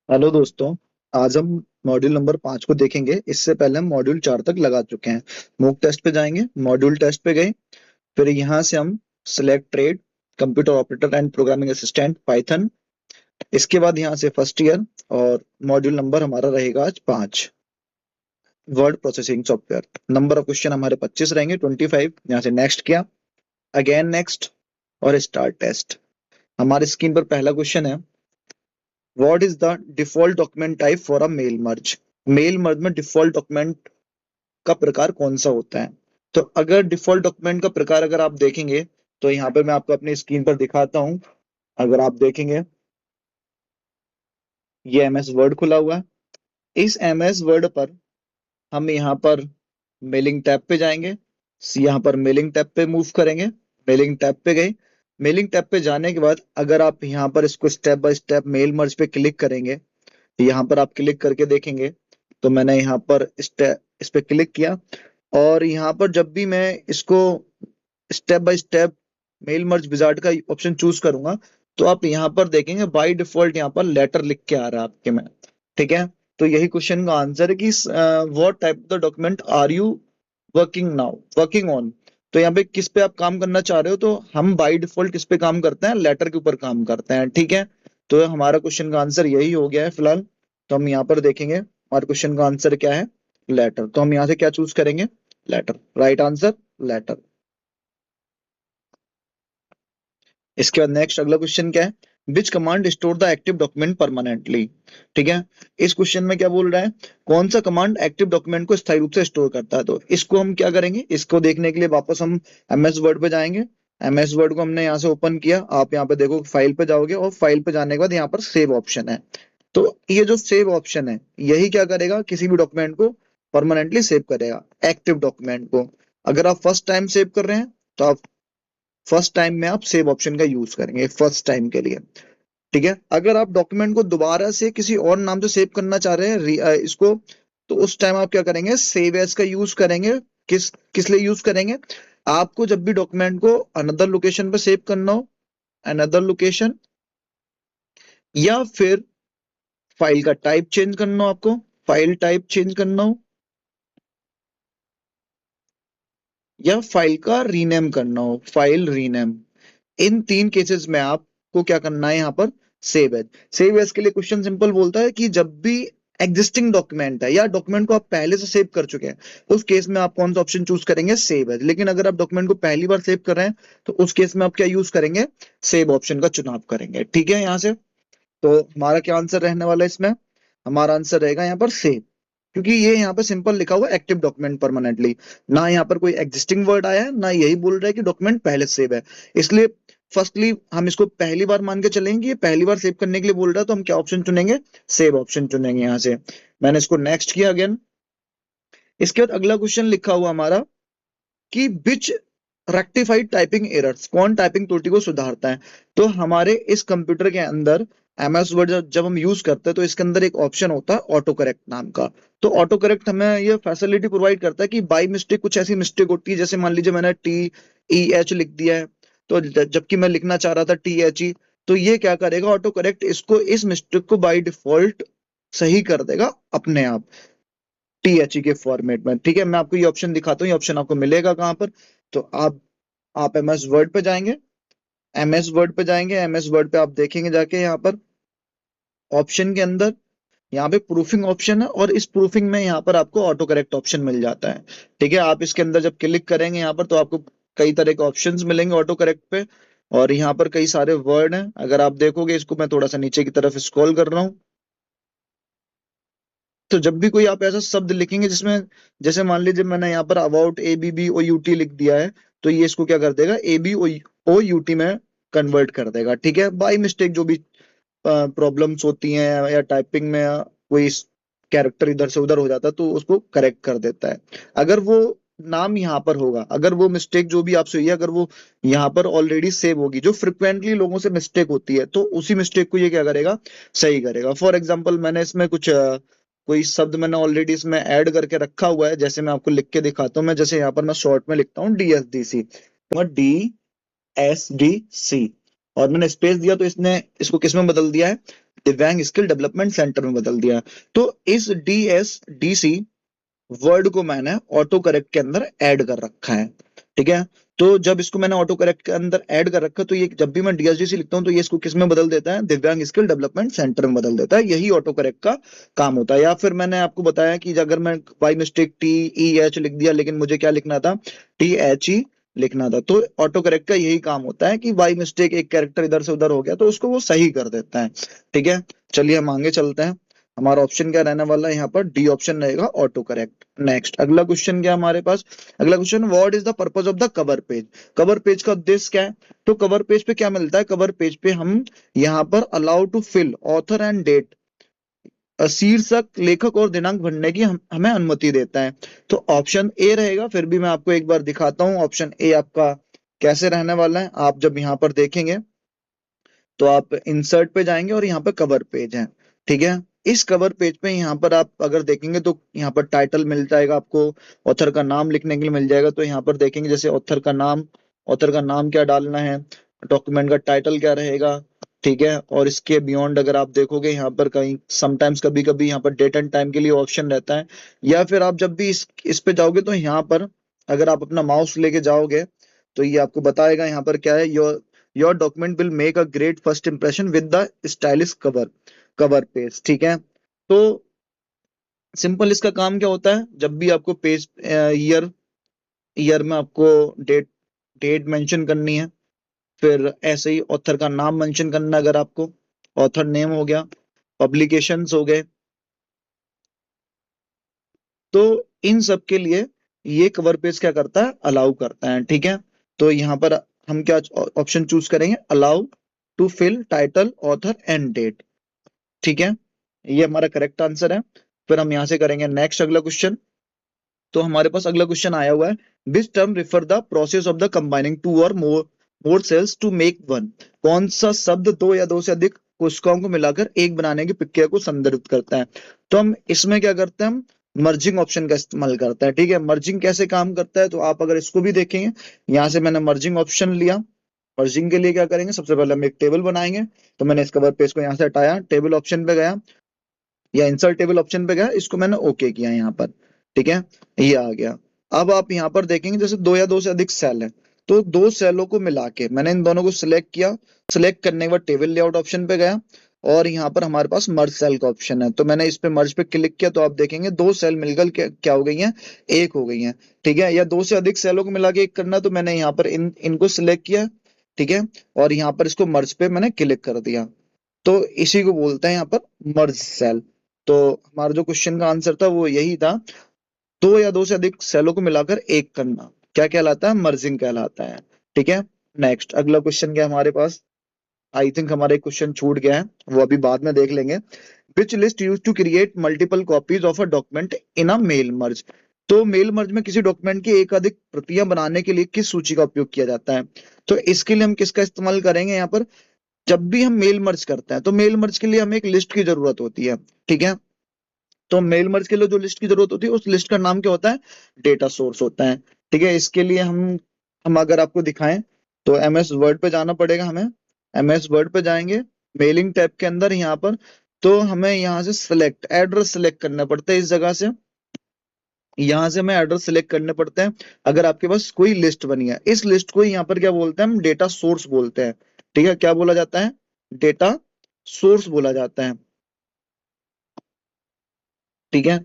Hello दोस्तों। आज हम मॉड्यूल नंबर 5 को देखेंगे। इससे पहले हम मॉड्यूल 4 तक लगा चुके हैं। मूक टेस्ट पे जाएंगे, मॉड्यूल टेस्ट पे गए, फिर यहाँ से हम select trade, computer operator and programming assistant Python. इसके बाद यहाँ से फर्स्ट ईयर, और मॉड्यूल नंबर हमारा रहेगा आज 5, word processing software. Number of question हमारे 25 रहेंगे, 25। यहाँ से नेक्स्ट किया, अगेन नेक्स्ट, और स्टार्ट टेस्ट। हमारे स्क्रीन पर पहला क्वेश्चन है, what is the default document type for a mail merge. Mail merge में डिफॉल्ट डॉक्यूमेंट का प्रकार कौन सा होता है। तो अगर डिफॉल्ट डॉक्यूमेंट का प्रकार अगर आप देखेंगे, तो यहाँ पे मैं आपको अपनी स्क्रीन पर दिखाता हूँ। अगर आप देखेंगे, ये एमएस वर्ड खुला हुआ है। इस एमएस वर्ड पर हम यहाँ पर मेलिंग टैब पे जाएंगे। यहाँ पर मेलिंग टैब पे मूव करेंगे, मेलिंग टैब पे गए। मेलिंग टैब पे जाने के बाद अगर आप यहाँ पर इसको step by step mail merge पे क्लिक करेंगे, यहाँ पर आप क्लिक करके देखेंगे, तो मैंने यहाँ पर इस पे क्लिक किया। और यहाँ पर जब भी मैं इसको step by step mail merge wizard का ऑप्शन चूज करूंगा, तो आप यहाँ पर देखेंगे बाय डिफॉल्ट यहाँ पर लेटर लिख के आ रहा है आपके में। ठीक है, तो यही क्वेश्चन का आंसर है कि what type of the document are you working now, working on. तो यहाँ पे किस पे आप काम करना चाह रहे हो, तो हम बाय डिफॉल्ट किस पे काम करते हैं, लेटर के ऊपर काम करते हैं। ठीक है, तो हमारा क्वेश्चन का आंसर यही हो गया है फिलहाल। तो हम यहाँ पर देखेंगे हमारे क्वेश्चन का आंसर क्या है, लेटर। तो हम यहाँ से क्या चूज करेंगे, लेटर। Right answer letter. इसके बाद नेक्स्ट अगला क्वेश्चन क्या है, विच command store the active document permanently. ठीक है, इस क्वेश्चन में क्या बोल रहा है, कौन सा कमांड एक्टिव डॉक्यूमेंट को स्थायी रूप से स्टोर करता है। तो इसको हम क्या करेंगे, इसको देखने के लिए वापस हम एमएस वर्ड पे जाएंगे। एमएस वर्ड को हमने यहाँ से ओपन किया, आप यहाँ पे देखो फाइल पे जाओगे, और फाइल पे जाने के बाद यहाँ पर सेव ऑप्शन है। तो ये जो सेव ऑप्शन है, यही क्या करेगा, किसी भी डॉक्यूमेंट को परमानेंटली सेव करेगा, एक्टिव डॉक्यूमेंट को। अगर आप फर्स्ट टाइम सेव कर रहे हैं, तो आप फर्स्ट टाइम में आप सेव ऑप्शन का यूज करेंगे फर्स्ट टाइम के लिए। ठीक है, अगर आप डॉक्यूमेंट को दोबारा से किसी और नाम से सेव करना चाह रहे हैं इसको, तो उस टाइम आप क्या करेंगे, सेव एज का यूज करेंगे। किस किस लिए यूज करेंगे, आपको जब भी डॉक्यूमेंट को अनदर लोकेशन पे सेव करना हो, अनदर लोकेशन, या फिर फाइल का टाइप चेंज करना हो, आपको फाइल टाइप चेंज करना हो, या फाइल का रीनेम करना हो, फाइल रीनेम। इन तीन केसेस में आपको क्या करना है, यहाँ पर सेव एज। सेव एज के लिए क्वेश्चन सिंपल बोलता है कि जब भी एग्जिस्टिंग डॉक्यूमेंट है या डॉक्यूमेंट को आप पहले से सेव कर चुके हैं, उस केस में आप कौन सा ऑप्शन चूज करेंगे, सेव एज। लेकिन अगर आप डॉक्यूमेंट को पहली बार सेव कर रहे हैं, तो उस केस में आप क्या यूज करेंगे, सेव ऑप्शन का चुनाव करेंगे। ठीक है, यहाँ से तो हमारा क्या आंसर रहने वाला है इसमें, हमारा आंसर रहेगा यहाँ पर सेव। क्योंकि ये यहाँ पे सिंपल लिखा हुआ है एक्टिव डॉक्यूमेंट परमानेंटली, ना यहाँ पर कोई एग्जिस्टिंग वर्ड आया है, ना यही बोल रहा है कि डॉक्यूमेंट पहले सेव है। इसलिए फर्स्टली हम इसको पहली बार मान के चलेंगे कि ये पहली बार सेव करने के लिए बोल रहा है, तो हम क्या ऑप्शन चुनेंगे, सेव ऑप्शन चुनेंगे। यहाँ से मैंने इसको नेक्स्ट किया अगेन। इसके बाद अगला क्वेश्चन लिखा हुआ हमारा कि बिच रेक्टिफाइड टाइपिंग एरर्स, कौन टाइपिंग त्रुटि को सुधारता है। तो हमारे इस कंप्यूटर के अंदर एमएस वर्ड जब हम यूज करते हैं, तो इसके अंदर एक ऑप्शन होता है ऑटो करेक्ट नाम का। तो ऑटो करेक्ट हमें ये फैसिलिटी प्रोवाइड करता है कि बाई मिस्टेक कुछ ऐसी मिस्टेक होती है, जैसे मान लीजिए मैंने TEH लिख दिया है, तो जबकि मैं लिखना चाह रहा था THE, तो ये क्या करेगा, ऑटो करेक्ट इसको, इस मिस्टेक को बाई डिफॉल्ट सही कर देगा अपने आप, THE के फॉर्मेट में। ठीक है, मैं आपको ये ऑप्शन दिखाता हूँ, ये ऑप्शन आपको मिलेगा कहाँ पर। तो आप एमएस वर्ड पे जाएंगे, एमएस वर्ड पे जाएंगे, एमएस वर्ड पे आप देखेंगे जाके यहाँ पर ऑप्शन के अंदर, यहाँ पे प्रूफिंग ऑप्शन है, और इस प्रूफिंग में यहाँ पर आपको ऑटो करेक्ट ऑप्शन मिल जाता है। ठीक है, आप इसके अंदर जब क्लिक करेंगे यहाँ पर, तो आपको कई तरह के ऑप्शंस मिलेंगे ऑटो करेक्ट पे, और यहाँ पर कई सारे वर्ड हैं। अगर आप देखोगे इसको, मैं थोड़ा सा नीचे की तरफ स्क्रॉल कर रहा हूँ, तो जब भी कोई आप ऐसा शब्द लिखेंगे जिसमें, जैसे मान लीजिए मैंने यहाँ पर अबाउट ABBOUT लिख दिया है, तो ये इसको क्या कर देगा, ABOUT में कन्वर्ट कर देगा। ठीक है, बाई मिस्टेक जो भी प्रॉब्लम्स होती हैं, या टाइपिंग में कोई कैरेक्टर इधर से उधर हो जाता है, तो उसको करेक्ट कर देता है। अगर वो नाम यहाँ पर होगा, अगर वो मिस्टेक जो भी आपसे हुई है, अगर वो यहाँ पर ऑलरेडी सेव होगी, जो फ्रिक्वेंटली लोगों से मिस्टेक होती है, तो उसी मिस्टेक को ये क्या करेगा, सही करेगा। फॉर एग्जाम्पल मैंने इसमें कुछ कोई शब्द मैंने ऑलरेडी इसमें ऐड करके रखा हुआ है, जैसे मैं आपको लिख के दिखाता हूँ। मैं जैसे यहाँ पर मैं शॉर्ट में लिखता हूँ DSDC, तो मैं DSDC, और मैंने स्पेस दिया, तो इसने इसको किस में बदल दिया है, दिव्यांग स्किल डेवलपमेंट सेंटर में बदल दिया। तो इस DSDC वर्ड को मैंने ऑटो करेक्ट के अंदर ऐड कर रखा है, ठीक है। तो जब इसको मैंने ऑटो करेक्ट के अंदर ऐड कर रखा है, तो ये जब भी मैं DSDC लिखता हूँ तो ये इसको किस में बदल देता है, दिव्यांग स्किल डेवलपमेंट सेंटर में बदल देता है। यही ऑटो करेक्ट का काम होता है। या फिर मैंने आपको बताया कि अगर मैं बाई मिस्टेक TEH लिख दिया, लेकिन मुझे क्या लिखना था, THE लिखना था, तो ऑटो करेक्ट का यही काम होता है कि बाई मिस्टेक एक कैरेक्टर इधर से उधर हो गया तो उसको वो सही कर देता है, ठीक है। चलिए हम आगे चलते हैं। हमारा ऑप्शन क्या रहने वाला है यहाँ पर, डी ऑप्शन रहेगा, ऑटो करेक्ट। नेक्स्ट अगला क्वेश्चन क्या हमारे पास, अगला question, what is the purpose of the cover page. Cover page का उद्देश्य क्या है। तो कवर पेज पे क्या मिलता है, कवर पेज पे हम यहाँ पर allow to fill author and date, शीर्षक, लेखक और दिनांक भरने की हमें अनुमति देता है। तो ऑप्शन ए रहेगा। फिर भी मैं आपको एक बार दिखाता हूँ ऑप्शन ए आपका कैसे रहने वाला है। आप जब यहाँ पर देखेंगे तो आप इंसर्ट पे जाएंगे और यहाँ पे कवर पेज है, ठीक है। इस कवर पेज पे यहाँ पर आप अगर देखेंगे तो यहाँ पर टाइटल मिल जाएगा आपको, ऑथर का नाम लिखने के लिए मिल जाएगा। तो यहाँ पर देखेंगे जैसे ऑथर का नाम क्या डालना है, डॉक्यूमेंट का टाइटल क्या रहेगा, ठीक है। और इसके बियॉन्ड अगर आप देखोगे यहाँ पर कहीं समटाइम्स कभी कभी यहाँ पर डेट एंड टाइम के लिए ऑप्शन रहता है। या फिर आप जब भी इस पे जाओगे तो यहाँ पर अगर आप अपना माउस लेके जाओगे तो ये आपको बताएगा यहाँ पर क्या है, your document will make a great first impression with the stylish cover page, ठीक है। तो सिंपल इसका काम क्या होता है, जब भी आपको पेज ईयर ईयर में आपको डेट डेट मेंशन करनी है, फिर ऐसे ही ऑथर का नाम मेंशन करना, अगर आपको ऑथर नेम हो गया, पब्लिकेशंस हो गए, तो इन सब के लिए ये कवर पेज क्या करता है, अलाउ करता है, ठीक है। तो यहाँ पर हम क्या ऑप्शन चूज करेंगे, allow to fill title author and date, ठीक है। ये हमारा करेक्ट आंसर है। फिर हम यहाँ से करेंगे नेक्स्ट अगला क्वेश्चन। तो हमारे पास अगला क्वेश्चन आया हुआ है, which term refer the process of the combining two or more cells to make one. कौन सा शब्द दो या दो से अधिक कोशिकाओं को मिलाकर एक बनाने की प्रक्रिया को संदर्भित करता है। तो हम इसमें क्या करते हैं, हम मर्जिंग ऑप्शन का इस्तेमाल करते हैं, ठीक है। मर्जिंग कैसे काम करता है, तो आप अगर इसको भी देखेंगे, यहाँ से मैंने मर्जिंग ऑप्शन लिया। मर्जिंग के लिए क्या करेंगे, सबसे पहले हम एक टेबल बनाएंगे। तो मैंने इस कवर पेज को यहाँ से हटाया, टेबल ऑप्शन पे गया या इंसर्ट टेबल ऑप्शन पे गया, इसको मैंने ओके किया यहाँ पर, ठीक है। ये आ गया। अब आप यहाँ पर देखेंगे जैसे दो या दो से अधिक सेल है, तो दो सेलों को मिला के मैंने इन दोनों को सिलेक्ट किया। सिलेक्ट करने के बाद टेबल लेआउट ऑप्शन पे गया और यहाँ पर हमारे पास मर्ज सेल का ऑप्शन है, तो मैंने इस पे मर्ज पे क्लिक किया। तो आप देखेंगे दो सेल मिलकर क्या हो गई हैं, एक हो गई हैं, ठीक है। या दो से अधिक सेलों को मिला के एक करना, तो मैंने यहाँ पर इनको सिलेक्ट किया, ठीक है। और यहाँ पर इसको मर्ज पे मैंने क्लिक कर दिया, तो इसी को बोलते हैं यहाँ पर मर्ज सेल। तो हमारा जो क्वेश्चन का आंसर था वो यही था, दो या दो से अधिक सेलों को मिलाकर एक करना क्या कहलाता है, मर्जिंग कहलाता है, ठीक है। नेक्स्ट अगला क्वेश्चन क्या है हमारे पास, आई थिंक हमारा एक क्वेश्चन छूट गया है, वो अभी बाद में देख लेंगे। Which list use to create multiple copies of a document in a mail merge. तो मेल मर्ज में किसी डॉक्यूमेंट की एक अधिक प्रतियां बनाने के लिए किस सूची का उपयोग किया जाता है। तो इसके लिए हम किसका इस्तेमाल करेंगे, यहाँ पर जब भी हम मेल मर्ज करते हैं तो मेल मर्ज के लिए हमें एक लिस्ट की जरूरत होती है, ठीक है। तो मेल मर्ज के लिए जो लिस्ट की जरूरत होती है उस लिस्ट का नाम क्या होता है, डेटा सोर्स होता है, ठीक है। इसके लिए हम अगर आपको दिखाएं तो MS वर्ड पे जाना पड़ेगा हमें। MS वर्ड पे जाएंगे, मेलिंग टैब के अंदर यहाँ पर, तो हमें यहाँ से सिलेक्ट एड्रेस सिलेक्ट करना पड़ता है। इस जगह से यहाँ से हमें एड्रेस सिलेक्ट करने पड़ते हैं। अगर आपके पास कोई लिस्ट बनी है, इस लिस्ट को यहाँ पर क्या बोलते हैं, हम डेटा सोर्स बोलते हैं, ठीक है। क्या बोला जाता है, डेटा सोर्स बोला जाता है, ठीक है।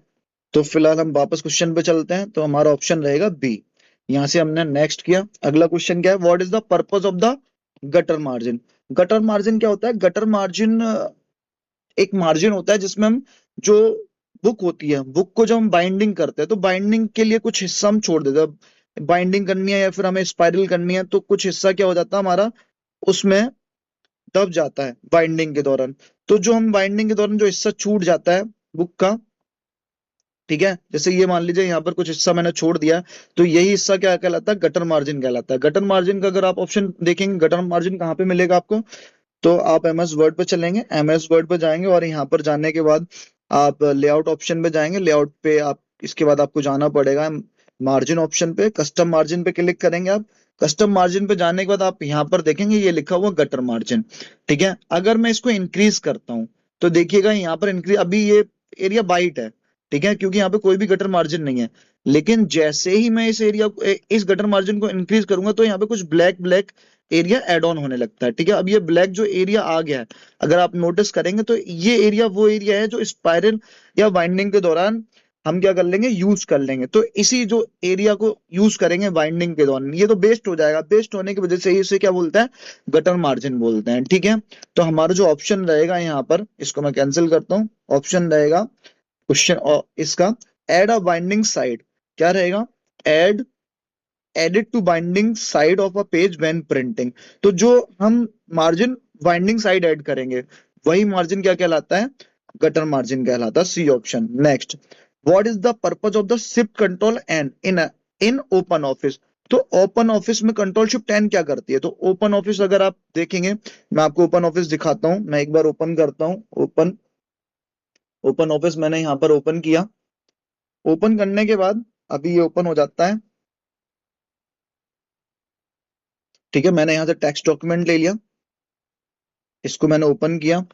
तो फिलहाल हम वापस क्वेश्चन पे चलते हैं, तो हमारा ऑप्शन रहेगा बी। यहाँ से हमने नेक्स्ट किया। अगला क्वेश्चन क्या है, what is the purpose of the gutter margin. Gutter margin क्या होता है, गटर मार्जिन एक मार्जिन होता है जिसमें हम जो बुक होती है, बुक को जब हम बाइंडिंग करते हैं तो बाइंडिंग के लिए कुछ हिस्सा हम छोड़ देते हैं। बाइंडिंग करनी है या फिर हमें स्पाइरल करनी है तो कुछ हिस्सा क्या हो जाता है हमारा, उसमें दब जाता है बाइंडिंग के दौरान। तो जो हम बाइंडिंग के दौरान जो हिस्सा छूट जाता है बुक का, ठीक है, जैसे ये मान लीजिए यहाँ पर कुछ हिस्सा मैंने छोड़ दिया, तो यही हिस्सा क्या कहलाता है, गटर मार्जिन कहलाता है। गटर मार्जिन का अगर आप ऑप्शन देखेंगे, गटर मार्जिन कहाँ पे मिलेगा आपको, तो आप MS वर्ड पे चलेंगे, MS वर्ड पे जाएंगे और यहाँ पर जाने के बाद आप लेआउट ऑप्शन पे जाएंगे। लेआउट पे आप इसके बाद आपको जाना पड़ेगा मार्जिन ऑप्शन पे, कस्टम मार्जिन पे क्लिक करेंगे आप। कस्टम मार्जिन पे जाने के बाद आप यहाँ पर देखेंगे ये लिखा हुआ गटर मार्जिन, ठीक है। अगर मैं इसको इंक्रीज करता हूँ तो देखिएगा यहाँ पर इंक्रीज, अभी ये एरिया वाइट है, ठीक है, क्योंकि यहाँ पे कोई भी गटर मार्जिन नहीं है। लेकिन जैसे ही मैं इस एरिया इस गटर मार्जिन को इंक्रीज करूंगा तो यहाँ पे कुछ black black area add on होने लगता है, ठीक है। अब ये ब्लैक जो एरिया आ गया है, अगर आप नोटिस करेंगे तो ये एरिया वो एरिया है जो स्पाइरल या वाइंडिंग के दौरान हम क्या कर लेंगे, यूज कर लेंगे। तो इसी जो एरिया को यूज करेंगे वाइंडिंग के दौरान, ये तो बेस्ट हो जाएगा, बेस्ट होने की वजह से इसे क्या बोलते हैं, गटर मार्जिन बोलते हैं, ठीक है। तो हमारा जो ऑप्शन रहेगा यहाँ पर, इसको मैं कैंसिल करता हूँ, ऑप्शन रहेगा क्वेश्चन और इसका एड अ बाइंडिंग साइड, क्या रहेगा, add edit to binding side of a page when printing. तो जो हम मार्जिन बाइंडिंग साइड ऐड करेंगे वही मार्जिन क्या कहलाता है, गटर मार्जिन कहलाता है, C option. Next, what is the purpose of the shift control N in open office. तो ओपन ऑफिस में कंट्रोल शिफ्ट एन क्या करती है, तो ओपन ऑफिस अगर आप देखेंगे, मैं आपको ओपन ऑफिस दिखाता हूं, मैं एक बार ओपन करता हूं, ओपन ओपन ऑफिस मैंने यहाँ पर ओपन किया। ओपन करने के बाद अभी ये ओपन हो जाता है, ठीक है। मैंने यहाँ से टेक्स्ट डॉक्यूमेंट ले लिया, इसको मैंने ओपन किया।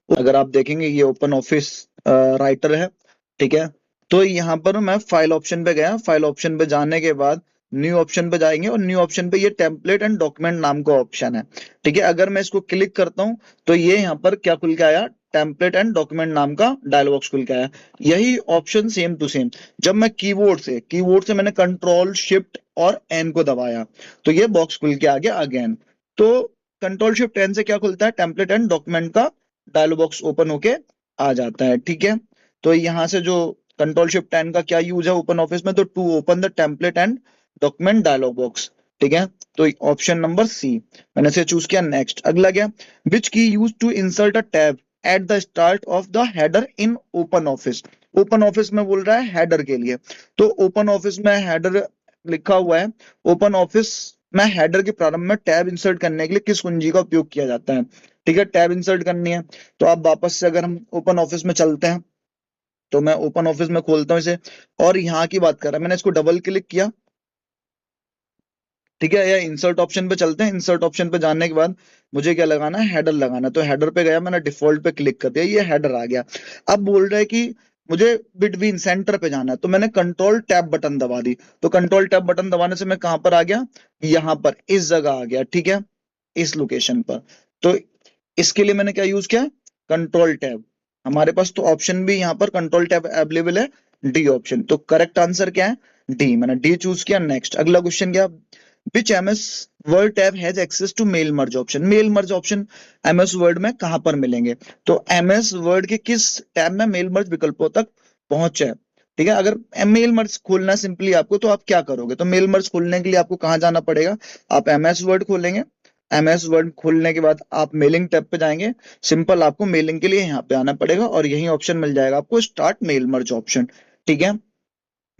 अगर आप देखेंगे ये ओपन ऑफिस राइटर है, ठीक है। तो यहाँ पर मैं फाइल ऑप्शन पे गया, फाइल ऑप्शन पे जाने के बाद न्यू ऑप्शन पे जाएंगे, और न्यू ऑप्शन पे ये टेम्पलेट एंड डॉक्यूमेंट नाम का ऑप्शन है, ठीक है। अगर मैं इसको क्लिक करता हूँ तो ये यहाँ पर क्या खुल के आया, टेम्पलेट एंड डॉक्यूमेंट नाम का डायलॉग बॉक्स खुल के आया। यही ऑप्शन सेम टू सेम, जब मैं कीबोर्ड से मैंने कंट्रोल शिफ्ट और एन को दबाया तो ये बॉक्स खुल के आ गया अगेन। तो कंट्रोल शिफ्ट एन से क्या खुलता है, टेम्पलेट एंड डॉक्यूमेंट का डायलॉग बॉक्स ओपन होके आ जाता है, ठीक है। तो यहाँ से जो कंट्रोल शिफ्ट एन का क्या यूज है ओपन ऑफिस में, तो to open the template and document dialog box, ठीक है। तो ऑप्शन नंबर सी मैंने से चूज किया। नेक्स्ट, अगला क्या, which key use to insert a tab at the start of the header in open office. Open office में बोल रहा है हेडर के लिए, तो ओपन ऑफिस में हेडर लिखा हुआ है, ओपन ऑफिस में हेडर के प्रारंभ में टैब इंसर्ट करने के लिए किस कुंजी का उपयोग किया जाता है, ठीक है। टैब इंसर्ट करनी है तो आप वापस से अगर हम ओपन ऑफिस में चलते हैं, तो मैं ओपन ऑफिस में खोलता हूँ इसे, और यहाँ की बात कर रहा है, मैंने इसको डबल क्लिक किया, ठीक है। या इंसर्ट ऑप्शन पे चलते हैं, इंसर्ट ऑप्शन पे जाने के बाद मुझे क्या लगाना है, हेडर लगाना है। तो हेडर पे गया, मैंने डिफॉल्ट पे क्लिक कर दिया, ये हेडर आ गया। अब बोल रहा है कि मुझे बिटवीन सेंटर पे जाना है, तो मैंने कंट्रोल टैब बटन दबा दी। तो कंट्रोल टैब बटन दबाने से मैं कहां पर आ गया, यहाँ पर इस जगह आ गया, ठीक है, इस लोकेशन पर। तो इसके लिए मैंने क्या यूज किया, कंट्रोल टैब। हमारे पास तो ऑप्शन भी यहाँ पर कंट्रोल टैब अवेलेबल है, डी ऑप्शन। तो करेक्ट आंसर क्या है, डी, मैंने डी चूज किया। नेक्स्ट, अगला क्वेश्चन क्या, which MS Word tab has access to mail merge option. Mail merge option MS Word में कहां पर मिलेंगे, तो एमएस वर्ड के किस टैब में मेल मर्ज विकल्पों तक पहुंच है, ठीक है। अगर मेल मर्ज खोलना है सिंपली आपको, तो आप क्या करोगे, तो मेल मर्ज खोलने के लिए आपको कहां जाना पड़ेगा, आप एमएस वर्ड खोलेंगे, एमएस वर्ड खोलने के बाद आप मेलिंग टैब पे जाएंगे, सिंपल आपको मेलिंग के लिए यहाँ पे आना पड़ेगा, और यही ऑप्शन मिल जाएगा आपको, स्टार्ट मेल मर्ज ऑप्शन, ठीक है।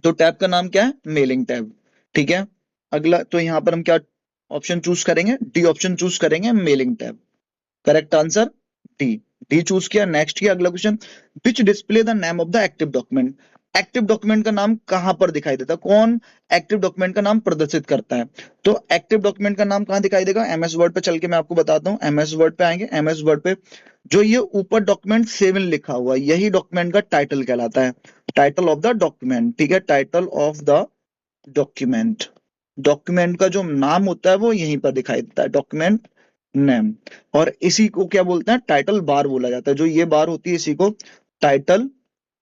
तो टैब का नाम क्या है, मेलिंग टैब, ठीक है। अगला, तो यहाँ पर हम क्या ऑप्शन चूज करेंगे, डी ऑप्शन चूज करेंगे, mailing tab. Correct answer D, D choose किया। नेक्स्ट किया, अगला question, which display the name of the active document. Active document का नाम कहां पर दिखाई देता है, कौन एक्टिव डॉक्यूमेंट का नाम प्रदर्शित करता है। तो एक्टिव डॉक्यूमेंट का नाम कहां दिखाई देगा, एमएस वर्ड पे चल के मैं आपको बताता हूँ। एमएस वर्ड पे आएंगे, एमएस वर्ड पे जो ये ऊपर डॉक्यूमेंट 7 लिखा हुआ है, यही डॉक्यूमेंट का टाइटल कहलाता है, टाइटल ऑफ द डॉक्यूमेंट, ठीक है। Title of the document, document का जो नाम होता है वो यहीं पर दिखाई देता है, डॉक्यूमेंट नेम। और इसी को क्या बोलते हैं, टाइटल बार बोला जाता है, जो ये बार होती है इसी को टाइटल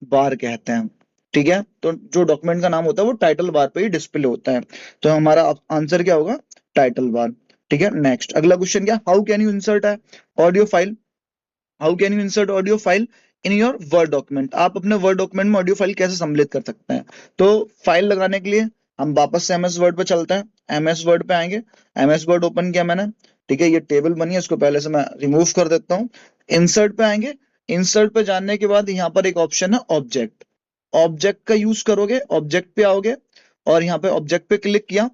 बार कहते हैं, ठीक है। तो जो डॉक्यूमेंट का नाम होता है वो टाइटल बार पे ही डिस्प्ले होता है। तो हमारा आंसर क्या होगा, टाइटल बार, ठीक है। नेक्स्ट, अगला क्वेश्चन क्या, हाउ कैन यू इंसर्ट है audio file, how can you insert audio file in your word document. आप अपने वर्ड डॉक्यूमेंट में ऑडियो फाइल कैसे सम्मिलित कर सकते हैं, तो फाइल लगाने के लिए हम वापस से एमएस वर्ड पे चलते हैं, एमएस वर्ड पे आएंगे, एमएस वर्ड ओपन किया मैंने, ठीक है। ये टेबल बनी है, इसको पहले से मैं रिमूव कर देता हूँ। इंसर्ट पे आएंगे, इंसर्ट पे जाने के बाद यहाँ पर एक ऑप्शन है ऑब्जेक्ट, ऑब्जेक्ट का यूज करोगे, ऑब्जेक्ट पे आओगे, और यहाँ पे ऑब्जेक्ट पे क्लिक किया,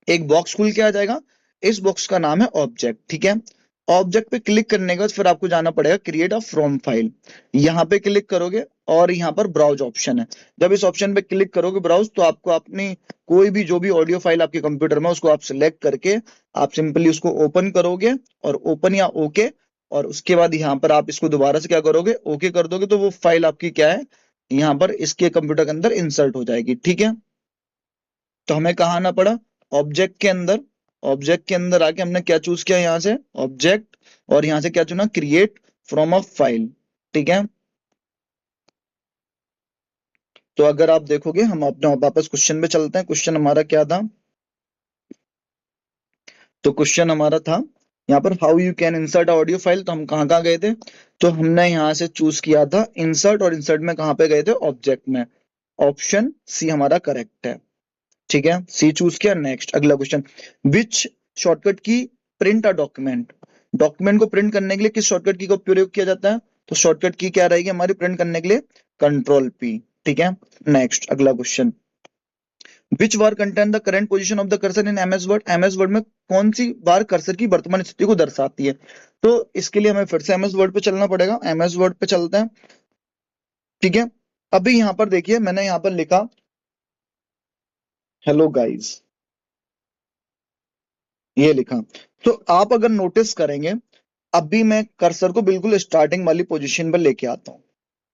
एक बॉक्स खुल के आ जाएगा, इस बॉक्स का नाम है ऑब्जेक्ट, ठीक है। ऑब्जेक्ट पे क्लिक करने के बाद फिर आपको जाना पड़ेगा क्रिएट अ फ्रॉम फाइल, यहाँ पे क्लिक करोगे, और यहाँ पर ब्राउज ऑप्शन है। जब इस ऑप्शन पे क्लिक करोगे ब्राउज, तो आपको अपनी कोई भी जो भी ऑडियो फाइल आपके कंप्यूटर में उसको आप सिलेक्ट करके आप सिंपली उसको ओपन करोगे, और ओपन या ओके और उसके बाद यहाँ पर आप इसको दोबारा से क्या करोगे, ओके कर दोगे, तो वो फाइल आपकी क्या है, यहाँ पर इसके कंप्यूटर के अंदर इंसर्ट हो जाएगी। ठीक है, तो हमें कहाँ आना पड़ा, ऑब्जेक्ट के अंदर। ऑब्जेक्ट के अंदर आके हमने क्या चूज किया, यहाँ से ऑब्जेक्ट, और यहाँ से क्या चुना, क्रिएट फ्रॉम अ फाइल। ठीक है, तो अगर आप देखोगे, हम अपने वापस क्वेश्चन पे चलते हैं। क्वेश्चन हमारा क्या था, तो क्वेश्चन हमारा था यहाँ पर how you can insert audio file. तो हम कहाँ कहाँ गए थे, तो हमने यहाँ से चूज किया था इंसर्ट, और इंसर्ट में कहाँ पे गए थे, ऑब्जेक्ट में। ऑप्शन सी हमारा करेक्ट है। ठीक है, सी चूज किया। नेक्स्ट अगला क्वेश्चन, विच शॉर्टकट की प्रिंट अ डॉक्यूमेंट। डॉक्यूमेंट को प्रिंट करने के लिए किस शॉर्टकट की का प्रयोग किया जाता है, तो शॉर्टकट की क्या रहेगी हमारी प्रिंट करने के लिए, कंट्रोल पी। ठीक है, नेक्स्ट अगला question, which bar contain the current position of the cursor in MS word. MS Word में कौन सी बार कर्सर की वर्तमान स्थिति को दर्शाती है, तो इसके लिए हमें फिर से एमएस वर्ड पे चलना पड़ेगा। एमएस वर्ड पे चलते हैं। ठीक है, अभी यहाँ पर देखिए, मैंने यहाँ पर लिखा हेलो गाइस, ये लिखा। तो आप अगर नोटिस करेंगे, अभी मैं कर्सर को बिल्कुल स्टार्टिंग वाली पोजीशन पर लेके आता हूँ,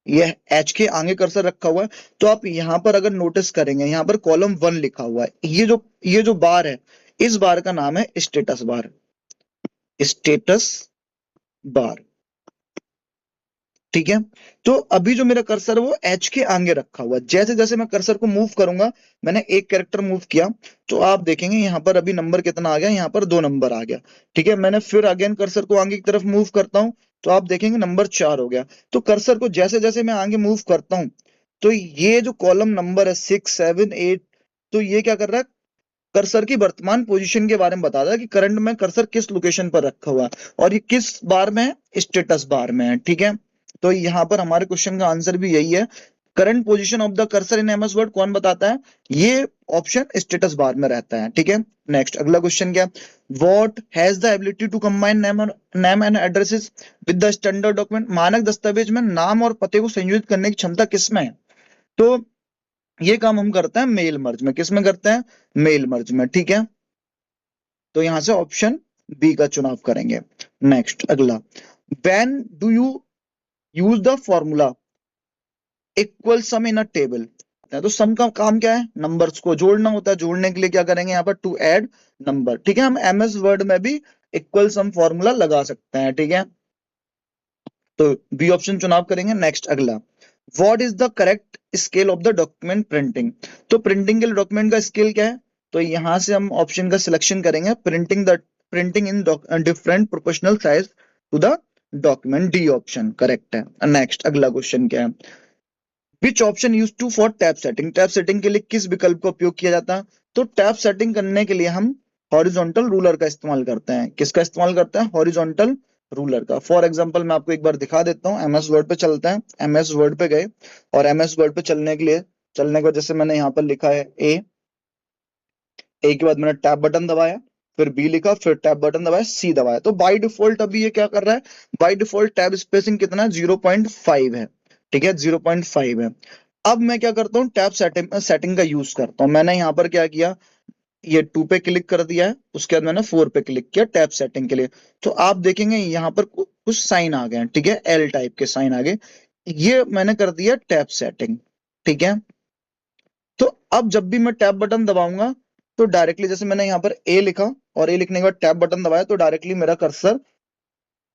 ये एच के आगे कर्सर रखा हुआ है। तो आप यहाँ पर अगर नोटिस करेंगे, यहाँ पर कॉलम 1 लिखा हुआ है, ये जो बार है, इस बार का नाम है स्टेटस बार। Status bar. ठीक है, तो अभी जो मेरा कर्सर है वो एच के आगे रखा हुआ है। जैसे जैसे मैं कर्सर को मूव करूंगा, मैंने एक कैरेक्टर मूव किया, तो आप देखेंगे यहाँ पर अभी नंबर कितना आ गया, यहाँ पर 2 नंबर आ गया। ठीक है, मैंने फिर अगेन कर्सर को आगे की तरफ मूव करता हूँ, तो आप देखेंगे नंबर 4 हो गया। तो कर्सर को जैसे जैसे मैं आगे मूव करता हूँ, तो ये जो कॉलम नंबर है 6, 7, 8, तो ये क्या कर रहा है, कर्सर की वर्तमान पोजीशन के बारे में बता रहा है कि करंट में कर्सर किस लोकेशन पर रखा हुआ है, और ये किस बार में है, स्टेटस बार में है। ठीक है, तो यहाँ पर हमारे क्वेश्चन का आंसर भी यही है। Current position of the cursor in MS word कौन बताता है, ये ऑप्शन स्टेटस बार में रहता है। ठीक है, नेक्स्ट अगला क्वेश्चन क्या, what has the ability to combine name and addresses with the standard document. मानक दस्तावेज में नाम और पते को संयोजित करने की क्षमता किसमें है, तो ये काम हम करते हैं मेल मर्ज में। किस में करते हैं, मेल मर्ज में। ठीक है, तो यहां से ऑप्शन बी का चुनाव करेंगे। नेक्स्ट अगला, when do you use the formula equal some in a table. तो सम का काम क्या है, नंबर्स को जोड़ना होता है। जोड़ने के लिए क्या करेंगे, यहाँ पर टू ऐड नंबर। ठीक है, हम एमएस वर्ड में भी इक्वल सम फॉर्मूला लगा सकते हैं। ठीक है, तो बी ऑप्शन चुनाव करेंगे। नेक्स्ट अगला, what is the correct scale of the document printing. तो प्रिंटिंग के लिए डॉक्यूमेंट का स्केल क्या है, तो यहां से हम ऑप्शन का सिलेक्शन करेंगे, printing in different proportional size to the document. D option correct है। नेक्स्ट अगला क्वेश्चन क्या है, which option use to for tab setting. Tab setting के लिए किस विकल्प का उपयोग किया जाता है, तो टैब सेटिंग करने के लिए हम हॉरिजॉन्टल रूलर का इस्तेमाल करते हैं। किसका इस्तेमाल करते हैं, हॉरिजॉन्टल रूलर का। फॉर एग्जांपल मैं आपको एक बार दिखा देता हूँ, एमएस वर्ड पे चलते हैं। एमएस वर्ड पे गए, और एमएस वर्ड पे चलने के बाद जैसे मैंने यहाँ पर लिखा है ए के बाद मैंने टैब बटन दबाया, फिर बी लिखा, फिर टैब बटन दबाया, सी दबाया, तो बाय डिफॉल्ट अभी ये क्या कर रहा है, बाय डिफॉल्ट टैब स्पेसिंग कितना है, 0.5 है। ठीक है, 0.5 है। अब मैं क्या करता हूँ, टैब सेटिंग का यूज करता हूँ। मैंने यहाँ पर क्या किया, ये 2 पे क्लिक कर दिया है, उसके बाद मैंने 4 पे क्लिक किया टैब सेटिंग के लिए। तो आप देखेंगे यहाँ पर कुछ साइन आ गए हैं। ठीक है, एल टाइप के साइन आ गए, ये मैंने कर दिया टैब सेटिंग। ठीक है, तो अब जब भी मैं टैब बटन दबाऊंगा, तो डायरेक्टली जैसे मैंने यहाँ पर ए लिखा, और ए लिखने के बाद टैब बटन दबाया, तो डायरेक्टली मेरा कर्सर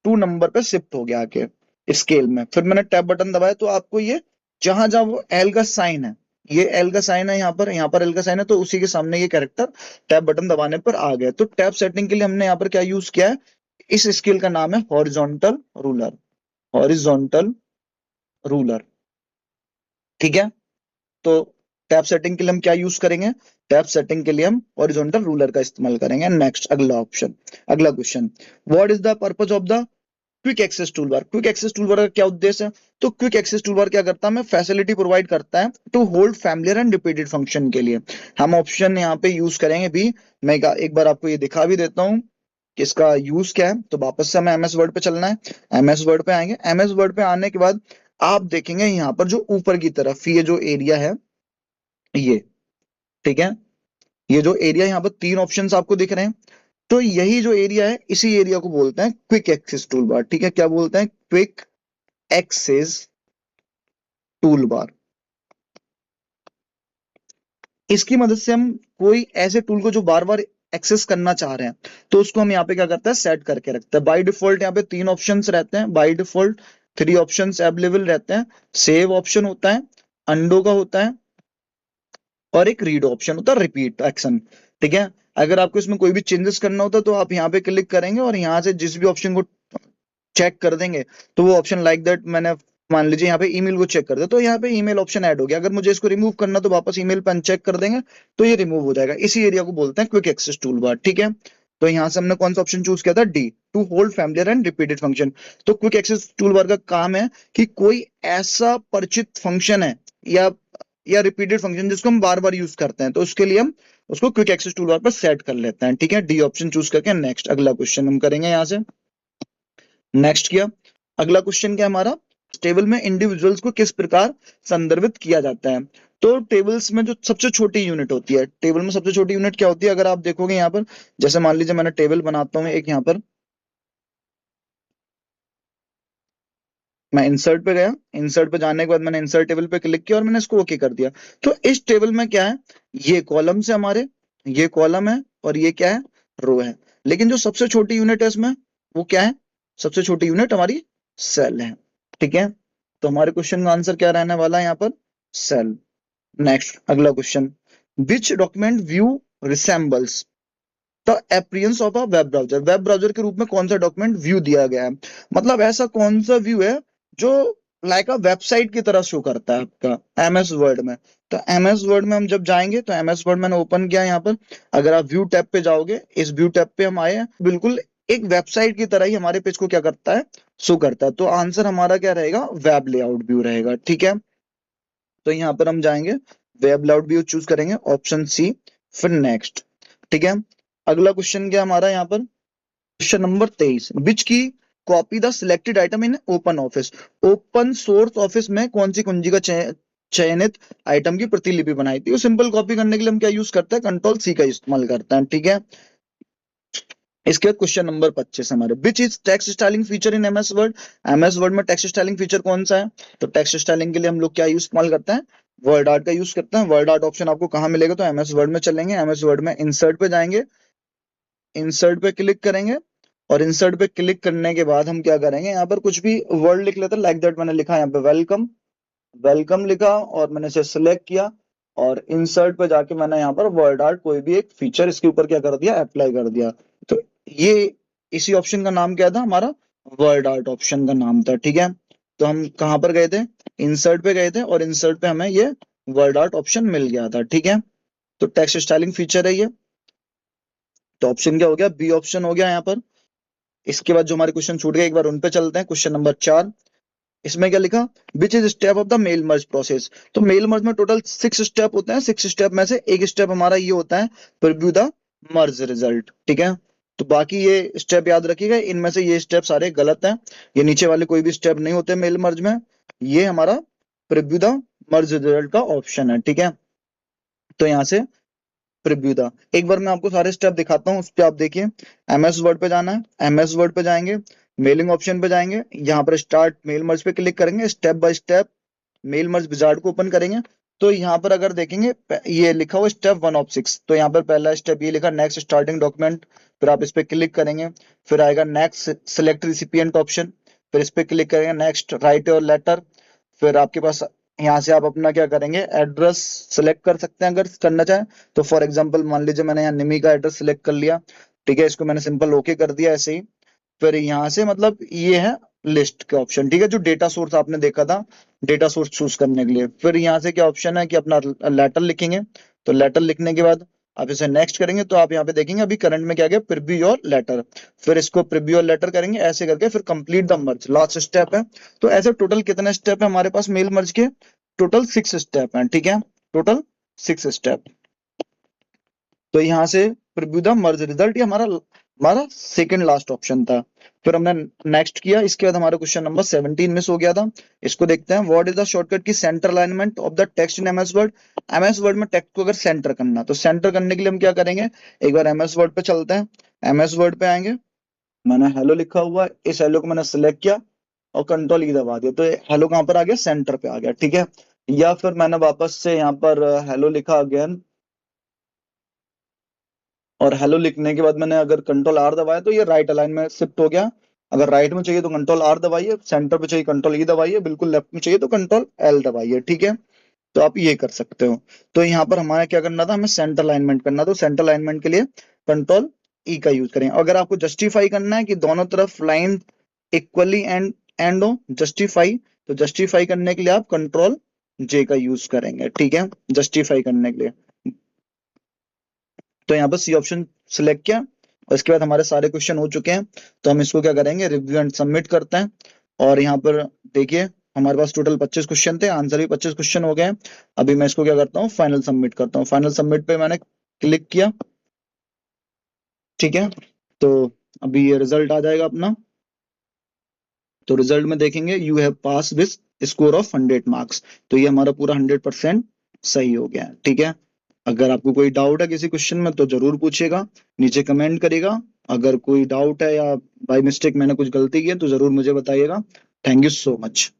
2 नंबर पे शिफ्ट हो गया आके स्केल में। फिर मैंने टैब बटन दबाया, तो आपको ये जहां जहां वो एल का साइन है, ये एल का साइन है, यहाँ पर एल का साइन है, तो उसी के सामने ये कैरेक्टर टैब बटन दबाने पर आ गया। तो टैब सेटिंग के लिए हमने यहाँ पर क्या यूज किया है, इस स्केल का नाम है हॉरिजॉन्टल रूलर। Horizontal ruler. ठीक है, तो टैब सेटिंग के लिए हम क्या यूज करेंगे, टैब सेटिंग के लिए हम हॉरिजॉन्टल रूलर का इस्तेमाल करेंगे। नेक्स्ट अगला ऑप्शन, अगला question, what is the purpose of the quick access toolbar. Quick access toolbar का क्या उद्देश्य है, तो क्विक एक्सेस टूलबार क्या करता है, हमें फैसिलिटी प्रोवाइड करता है to hold familiar and repeated function के लिए। हम ऑप्शन यहाँ पे यूज करेंगे भी। मैं एक बार आपको ये दिखा भी देता हूँ कि इसका यूज क्या है। तो वापस से हमें एमएस वर्ड पे चलना है, एमएस वर्ड पे आएंगे। एमएस वर्ड पे आने के बाद आप देखेंगे यहाँ पर जो ऊपर की तरफ ये जो एरिया है, ये, ठीक है, ये जो एरिया यहाँ पर 3 ऑप्शंस आपको दिख रहे हैं, तो यही जो एरिया है, इसी एरिया को बोलते हैं क्विक एक्सेस टूल बार। ठीक है, क्या बोलते हैं? Quick access tool bar. इसकी मदद से हम कोई ऐसे टूल को जो बार बार एक्सेस करना चाह रहे हैं, तो उसको हम यहाँ पे क्या करते हैं, सेट करके रखते हैं। बाय डिफॉल्ट यहाँ पे 3 ऑप्शंस रहते हैं, बाय डिफॉल्ट 3 ऑप्शंस अवेलेबल रहते हैं। सेव ऑप्शन होता है, अंडो का होता है, और एक रीड ऑप्शन होता है, रिपीट एक्शन। ठीक है, अगर आपको इसमें कोई भी चेंजेस करना होता है तो आप यहाँ पे क्लिक करेंगे और यहाँ से जिस भी ऑप्शन को चेक कर देंगे तो वो ऑप्शन लाइक दैट, मैंने मान लीजिए यहाँ पे ईमेल को चेक कर दे तो यहाँ पे ईमेल ऑप्शन ऐड हो गया। अगर मुझे इसको रिमूव करना तो वापस ईमेल पे अनचेक कर देंगे तो ये रिमूव हो जाएगा। इसी एरिया को बोलते हैं क्विक एक्सेस टूल बार। ठीक है, तो यहाँ से हमने कौन सा ऑप्शन चूज किया था? D, to hold familiar and repeated function. तो क्विक एक्सेस टूल बार का काम है कि कोई ऐसा परिचित फंक्शन है या रिपीटेड फंक्शन जिसको हम बार बार यूज करते हैं, तो उसके लिए हम उसको क्विक एक्सेस टूल बार पर सेट कर लेते हैं। ठीक है, डी ऑप्शन चूज करके नेक्स्ट अगला क्वेश्चन हम करेंगे। यहाँ से नेक्स्ट किया, अगला क्वेश्चन क्या हमारा? टेबल में इंडिविजुअल्स को किस प्रकार संदर्भित किया जाता है? तो टेबल्स में जो सबसे छोटी यूनिट होती है, टेबल में सबसे छोटी यूनिट क्या होती है? अगर आप देखोगे यहाँ पर, जैसे मान लीजिए मैंने टेबल बनाता हूँ एक, यहाँ पर मैं इंसर्ट पे गया, इंसर्ट पे जाने के बाद मैंने इंसर्ट टेबल पे क्लिक किया और मैंने इसको ओके कर दिया। तो इस टेबल में क्या है? ये कॉलम से हमारे, ये कॉलम है और ये क्या है? रो है। लेकिन जो सबसे छोटी यूनिट है इसमें, वो क्या है? सबसे छोटी यूनिट हमारी सेल है। ठीक है, तो हमारे क्वेश्चन का आंसर क्या रहने वाला है यहाँ पर? सेल। नेक्स्ट अगला question, which document view resembles the appearance of a web browser? Web browser के रूप में कौन सा डॉक्यूमेंट व्यू दिया गया है? मतलब ऐसा कौन सा व्यू है जो लाइक अ वेबसाइट की तरह शो करता है आपका एमएस वर्ड में? तो एमएस वर्ड में हम जब जाएंगे, तो एमएस वर्ड मैंने ओपन किया यहाँ पर, अगर आप व्यू टैब पे जाओगे, इस व्यू टैब पे हम आए हैं, बिल्कुल एक वेबसाइट की तरह ही हमारे पेज को क्या करता है? शो करता है। तो आंसर हमारा क्या रहेगा? वेब लेआउट व्यू रहेगा। ठीक है, तो यहाँ पर हम जाएंगे, वेब लेआउट व्यू चूज करेंगे, ऑप्शन सी, फिर नेक्स्ट। ठीक है, अगला क्वेश्चन क्या हमारा यहाँ पर? क्वेश्चन नंबर 23, विच की copy the selected item in open office? Open source office में कौन सी कुंजी का चयनित आइटम की प्रतिलिपि बनाई थी? वो सिंपल कॉपी करने के लिए हम क्या यूज करते हैं? कंट्रोल सी का इस्तेमाल करते हैं। ठीक है, इसके बाद क्वेश्चन नंबर 25 हमारे, which is text styling feature in MS word? MS Word में टेक्स्ट स्टाइलिंग फीचर कौन सा है? तो टेक्स्ट स्टाइलिंग के लिए हम लोग क्या यूज इस्तेमाल करते हैं? वर्ड आर्ट का यूज करते हैं। वर्ड आर्ट ऑप्शन आपको कहाँ मिलेगा? तो एमएस वर्ड में चलेंगे, एमएस वर्ड में इंसर्ट पे जाएंगे, इंसर्ट पे क्लिक करेंगे और इंसर्ट पे क्लिक करने के बाद हम क्या करेंगे? यहाँ पर कुछ भी वर्ड लिख लेते हैं, लाइक दैट मैंने लिखा यहाँ पे वेलकम, वेलकम लिखा और मैंने इसे सिलेक्ट किया और इंसर्ट पे जाके मैंने यहाँ पर वर्ड आर्ट कोई भी एक फीचर इसके ऊपर क्या कर दिया? अप्लाई कर दिया। तो ये इसी ऑप्शन का नाम क्या था? हमारा वर्ड आर्ट ऑप्शन का नाम था। ठीक है, तो हम कहाँ पर गए थे? इंसर्ट पे गए थे और इंसर्ट पे हमें ये वर्ड आर्ट ऑप्शन मिल गया था। ठीक है, तो टेक्स्ट स्टाइलिंग फीचर है ये। तो ऑप्शन क्या हो गया? बी ऑप्शन हो गया यहाँ पर। इसके बाद जो हमारे क्वेश्चन छूट गए एक बार उन पे चलते हैं। क्वेश्चन नंबर 4, इसमें क्या लिखा? Which is step of the mail merge process? तो मेल मर्ज में टोटल 6 स्टेप होते हैं। 6 स्टेप में से एक स्टेप हमारा ये होता है प्रीव्यू द मर्ज रिजल्ट। ठीक है, तो बाकी ये स्टेप याद रखिएगा, इनमें से ये स्टेप सारे गलत हैं। ये नीचे वाले कोई भी स्टेप नहीं होते मेल मर्ज में। ये हमारा प्रीव्यू द मर्ज रिजल्ट का ऑप्शन है। ठीक है, तो यहाँ से प्रीव्यू था। एक बार मैं आपको सारे स्टेप दिखाता हूँ, उस पर आप देखिए। एमएस वर्ड पे जाना है, एमएस वर्ड पे जाएंगे, मेलिंग ऑप्शन पे जाएंगे, यहाँ पर स्टार्ट मेल मर्ज पे क्लिक करेंगे, step by step mail merge wizard को ओपन करेंगे। तो यहाँ पर अगर देखेंगे ये लिखा हुआ स्टेप 1 ऑफ 6, तो यहाँ पर पहला स्टेप ये लिखा नेक्स्ट स्टार्टिंग डॉक्यूमेंट, फिर आप इस पे क्लिक करेंगे, फिर आएगा नेक्स्ट सिलेक्ट रिसिपिएंट ऑप्शन, फिर इस पे क्लिक करेंगे, नेक्स्ट राइट योर लेटर, फिर आपके पास यहाँ से आप अपना क्या करेंगे? एड्रेस सिलेक्ट कर सकते हैं अगर करना चाहें। तो फॉर एग्जांपल मान लीजिए मैंने यहाँ निमी का एड्रेस सिलेक्ट कर लिया। ठीक है, इसको मैंने सिंपल ओके कर दिया ऐसे ही। फिर यहाँ से मतलब ये है लिस्ट के ऑप्शन। ठीक है, जो डेटा सोर्स आपने देखा था, डेटा सोर्स चूज करने के लिए। फिर यहाँ से क्या ऑप्शन है कि अपना लेटर लिखेंगे। तो लेटर लिखने के बाद आप इसे नेक्स्ट करेंगे तो आप यहाँ पे देखेंगे अभी करंट में क्या गया? Preview your letter. फिर इसको प्रीव्यू योर लेटर करेंगे ऐसे करके, फिर complete the merge last step है। तो ऐसे टोटल कितने स्टेप है हमारे पास मेल मर्ज के? टोटल 6 स्टेप हैं। ठीक है, टोटल 6 स्टेप। तो यहाँ से प्रीव्यू द मर्ज रिजल्ट, ये हमारा हमारा सेकंड लास्ट ऑप्शन था। फिर हमने नेक्स्ट किया, इसके बाद हमारा क्वेश्चन नंबर 17 मिस हो गया था। इसको देखते हैं, व्हाट इज द शॉर्टकट की centre alignment of the text in MS word. MS Word में टेक्स्ट को अगर सेंटर करना, तो सेंटर करने के लिए हम क्या करेंगे, एक बार एमएस वर्ड पे चलते हैं। एमएस वर्ड पे आएंगे, मैंने हेलो लिखा हुआ है, इस हेलो को मैंने सिलेक्ट किया और कंट्रोल ई दबा दिया, तो हेलो कहाँ पर आ गया, सेंटर पे आ गया, ठीक है। या फिर मैंने वापस से यहाँ पर हेलो लिखा अगेन, और हेलो लिखने के बाद मैंने अगर कंट्रोल आर दबाया तो ये राइट अलाइन में शिफ्ट हो गया। अगर राइट में चाहिए तो कंट्रोल आर दबाइए, सेंटर पे चाहिए कंट्रोल ई दबाइए, बिल्कुल लेफ्ट में चाहिए तो कंट्रोल एल दबाइए, ठीक है। तो आप ये कर सकते हो। तो यहाँ पर हमारा क्या करना था, हमें सेंटर अलाइनमेंट करना, तो सेंटर अलाइनमेंट के लिए कंट्रोल ई का यूज करें। अगर आपको जस्टिफाई करना है कि दोनों तरफ लाइन इक्वली एंड एंड हो, जस्टिफाई, तो जस्टिफाई करने के लिए आप कंट्रोल जे का यूज करेंगे, ठीक है, जस्टिफाई करने के लिए। तो यहाँ पर सी ऑप्शन सिलेक्ट किया, और इसके बाद हमारे सारे क्वेश्चन हो चुके हैं। तो हम इसको क्या करेंगे, रिव्यू एंड सबमिट करते हैं। और यहाँ पर देखिए, हमारे पास टोटल 25 क्वेश्चन थे, आंसर भी 25 क्वेश्चन हो गए हैं। अभी मैं इसको क्या करता हूँ, फाइनल सबमिट करता हूँ। फाइनल सबमिट पे मैंने क्लिक किया, ठीक है। तो अभी ये रिजल्ट आ जाएगा अपना। तो रिजल्ट में देखेंगे, you have pass with score of 100 marks. तो ये हमारा पूरा 100% सही हो गया है, ठीक है। अगर आपको कोई डाउट है किसी क्वेश्चन में तो जरूर पूछिएगा, नीचे कमेंट करिएगा। अगर कोई डाउट है या बाय मिस्टेक मैंने कुछ गलती की है तो जरूर मुझे बताइएगा। Thank you so much.